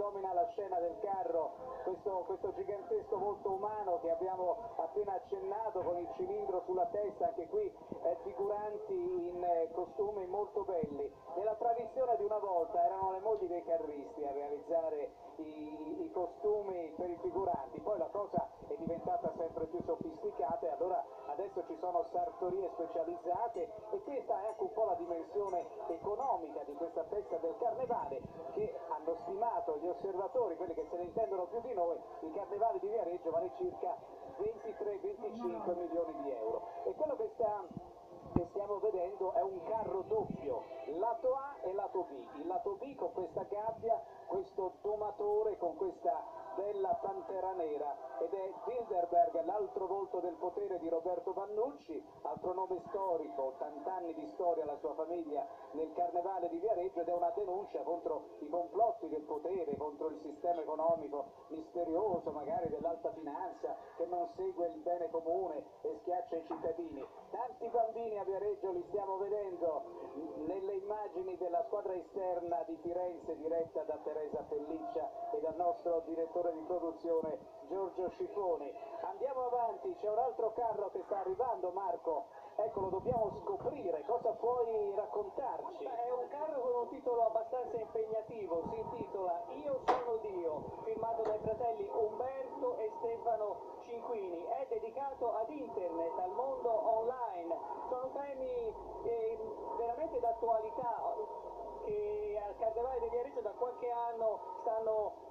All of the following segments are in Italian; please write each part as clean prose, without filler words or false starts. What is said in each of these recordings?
domina la scena del carro, questo gigantesco volto umano che abbiamo appena accennato con il cilindro sulla testa, anche qui figuranti in costumi molto belli. Nella tradizione di una volta erano le mogli dei carristi a realizzare i costumi per i figuranti, poi la cosa è diventata sempre più sofisticata e allora adesso ci sono sartorie specializzate e questa è anche un po' la dimensione economica di questa festa del carnevale che hanno stimato gli osservatori, quelli che se ne intendono più di noi. Il carnevale di Viareggio vale circa 23-25 milioni di euro e quello che stiamo vedendo è un carro doppio, lato A e lato B. Il lato B con questa gabbia, questo domatore con questa bella pantera nera, ed è Bilderberg, l'altro volto del potere di Roberto Vannucci, altro nome storico, 80 anni di storia la sua famiglia nel carnevale di Viareggio, ed è una denuncia contro i complotti del potere, contro il sistema economico misterioso, magari dell'alta finanza, che non segue il bene comune e schiaccia i cittadini. Tanti bambini a Viareggio li stiamo vedendo nelle immagini della squadra esterna di Firenze diretta da Teresa Pelliccia e dal nostro direttore di produzione Giorgio Scifoni. Andiamo avanti, c'è un altro carro che sta arrivando, Marco, ecco, lo dobbiamo scoprire, cosa puoi raccontarci? È un carro con un titolo abbastanza impegnativo, si intitola Io sono Dio, firmato dai fratelli Umberto e Stefano Cinquini, è dedicato ad internet, al mondo online, sono temi veramente d'attualità che al Carnevale di Viareggio da qualche anno stanno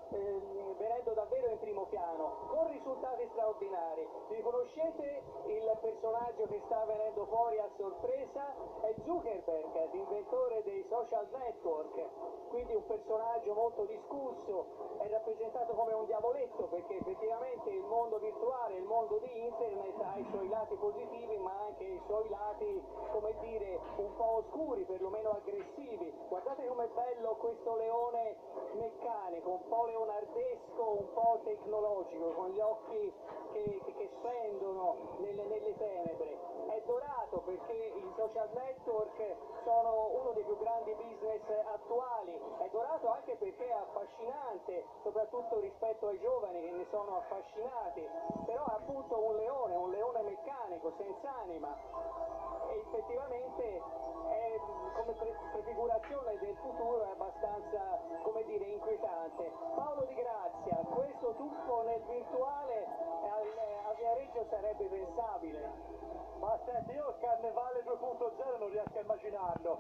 venendo davvero in primo piano, con risultati straordinari. Riconoscete il personaggio che sta venendo fuori a sorpresa? È Zuckerberg, l'inventore dei social network, quindi un personaggio molto discusso, è rappresentato come un diavoletto perché effettivamente il mondo virtuale, il mondo di internet ha i suoi lati positivi ma anche i suoi lati, come dire, un po' oscuri, perlomeno aggressivi. Guardate com'è bello questo leone meccanico, un po' leonardesco, un po' tecnologico, con gli occhi che spendono nelle tenebre. È dorato perché i social network sono uno dei più grandi business attuali, è dorato anche perché è affascinante, soprattutto rispetto ai giovani che ne sono affascinati, però è appunto un leone meccanico, senza anima, e effettivamente è, come prefigurazione del futuro è abbastanza, come dire, inquietante. Paolo Di Grazia, questo tuffo nel virtuale a Viareggio sarebbe pensabile? Ma senti, io il Carnevale 2.0 non riesco a immaginarlo.